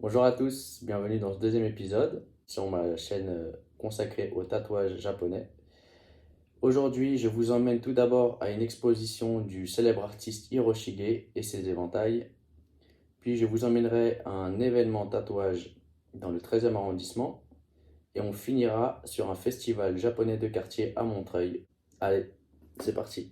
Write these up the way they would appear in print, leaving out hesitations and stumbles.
Bonjour à tous, bienvenue dans ce deuxième épisode sur ma chaîne consacrée au tatouage japonais. Aujourd'hui, je vous emmène tout d'abord à une exposition du célèbre artiste Hiroshige et ses éventails. Puis je vous emmènerai à un événement tatouage dans le 13e arrondissement. Et on finira sur un festival japonais de quartier à Montreuil. Allez, c'est parti.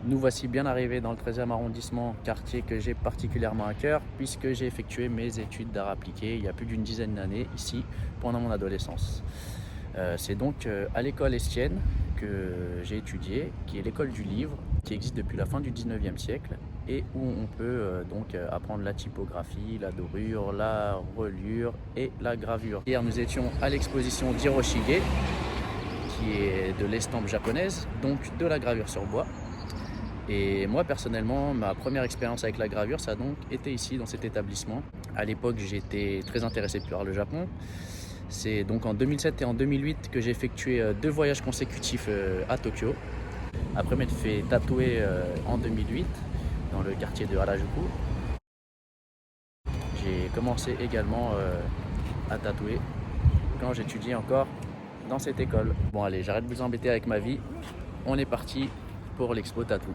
Nous voici bien arrivés dans le 13e arrondissement, quartier que j'ai particulièrement à cœur, puisque j'ai effectué mes études d'art appliqué il y a plus d'une dizaine d'années ici, pendant mon adolescence. C'est donc à l'école Estienne que j'ai étudié, qui est l'école du livre, qui existe depuis la fin du 19e siècle et où on peut apprendre la typographie, la dorure, la reliure et la gravure. Hier, nous étions à l'exposition d'Hiroshige, qui est de l'estampe japonaise, donc de la gravure sur bois. Et moi personnellement, ma première expérience avec la gravure, ça a donc été ici dans cet établissement. À l'époque, j'étais très intéressé par le Japon. C'est donc en 2007 et en 2008 que j'ai effectué 2 voyages consécutifs à Tokyo. Après m'être fait tatouer en 2008 dans le quartier de Harajuku, j'ai commencé également à tatouer quand j'étudiais encore dans cette école. Bon allez, j'arrête de vous embêter avec ma vie. On est parti pour l'expo tatou.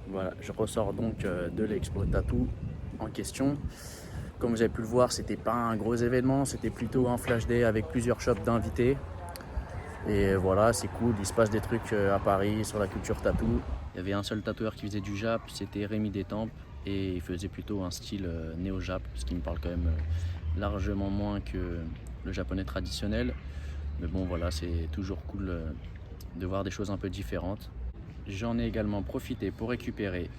Voilà, je ressors donc de l'expo tatou en question. Comme vous avez pu le voir, c'était pas un gros événement, c'était plutôt un flash day avec plusieurs shops d'invités. Et voilà, c'est cool, il se passe des trucs à Paris sur la culture tatou. Il y avait un seul tatoueur qui faisait du Jap, c'était Rémi Détampes, et il faisait plutôt un style néo-Jap, ce qui me parle quand même largement moins que le japonais traditionnel. Mais bon voilà, c'est toujours cool de voir des choses un peu différentes. J'en ai également profité pour récupérer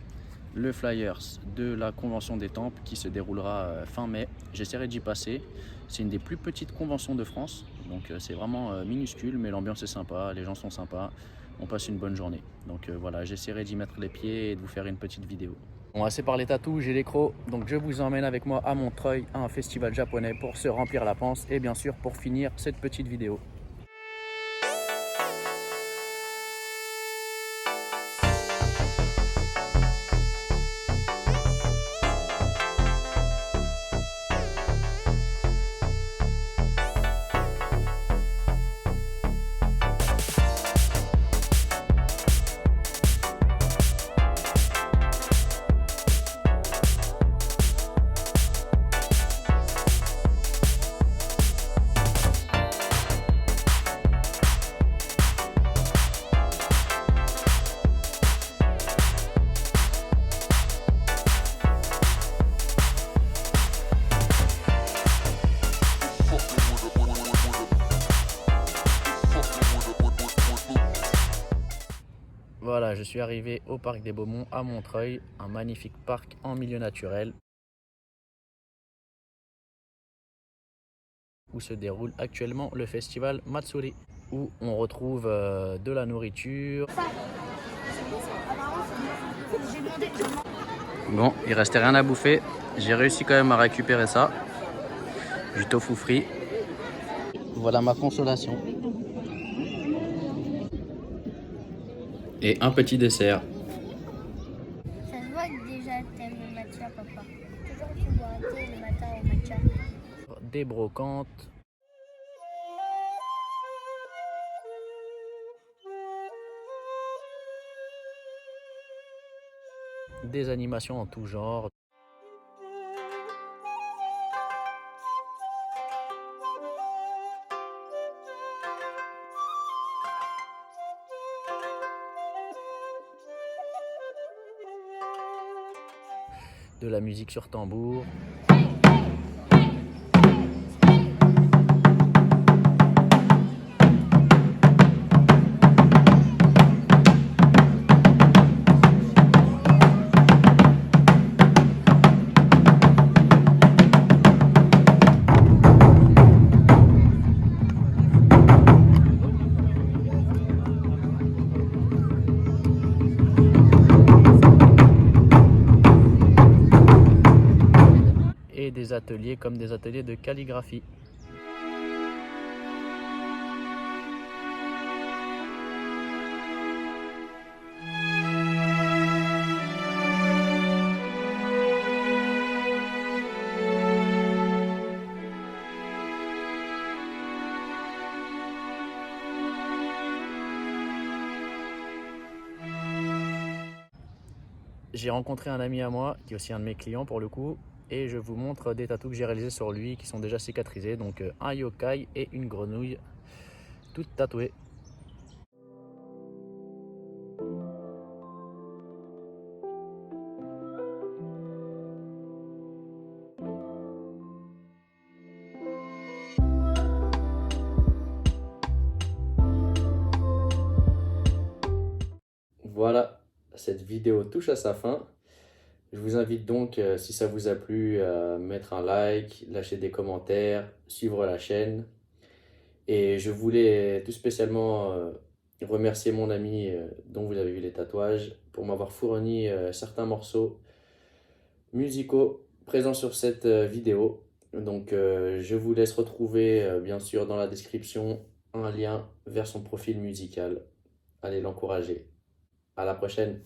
le flyers de la convention des temples qui se déroulera fin mai. J'essaierai d'y passer. C'est une des plus petites conventions de France, donc c'est vraiment minuscule, mais l'ambiance est sympa, les gens sont sympas, on passe une bonne journée. Donc voilà, j'essaierai d'y mettre les pieds et de vous faire une petite vidéo. Bon, assez parlé tatou, j'ai les crocs, donc je vous emmène avec moi à Montreuil, à un festival japonais pour se remplir la panse et bien sûr pour finir cette petite vidéo. Voilà, je suis arrivé au parc des Beaumonts à Montreuil, un magnifique parc en milieu naturel où se déroule actuellement le festival Matsuri, où on retrouve de la nourriture. Bon, il restait rien à bouffer, j'ai réussi quand même à récupérer ça, du tofu frit. Voilà ma consolation. Et un petit dessert. Ça se voit que déjà t'aimes le matcha, papa. Toujours tu bois un thé le matin au matcha. Des brocantes. Des animations en tout genre. De la musique sur tambour. Et des ateliers comme des ateliers de calligraphie. j'ai rencontré un ami à moi, qui est aussi un de mes clients pour le coup, et je vous montre des tatous que j'ai réalisés sur lui qui sont déjà cicatrisés. Donc un yokai et une grenouille, toutes tatouées. Voilà, cette vidéo touche à sa fin. Je vous invite donc, si ça vous a plu, à mettre un like, lâcher des commentaires, suivre la chaîne. Et je voulais tout spécialement remercier mon ami dont vous avez vu les tatouages pour m'avoir fourni certains morceaux musicaux présents sur cette vidéo. Donc je vous laisse retrouver bien sûr dans la description un lien vers son profil musical. Allez l'encourager. À la prochaine.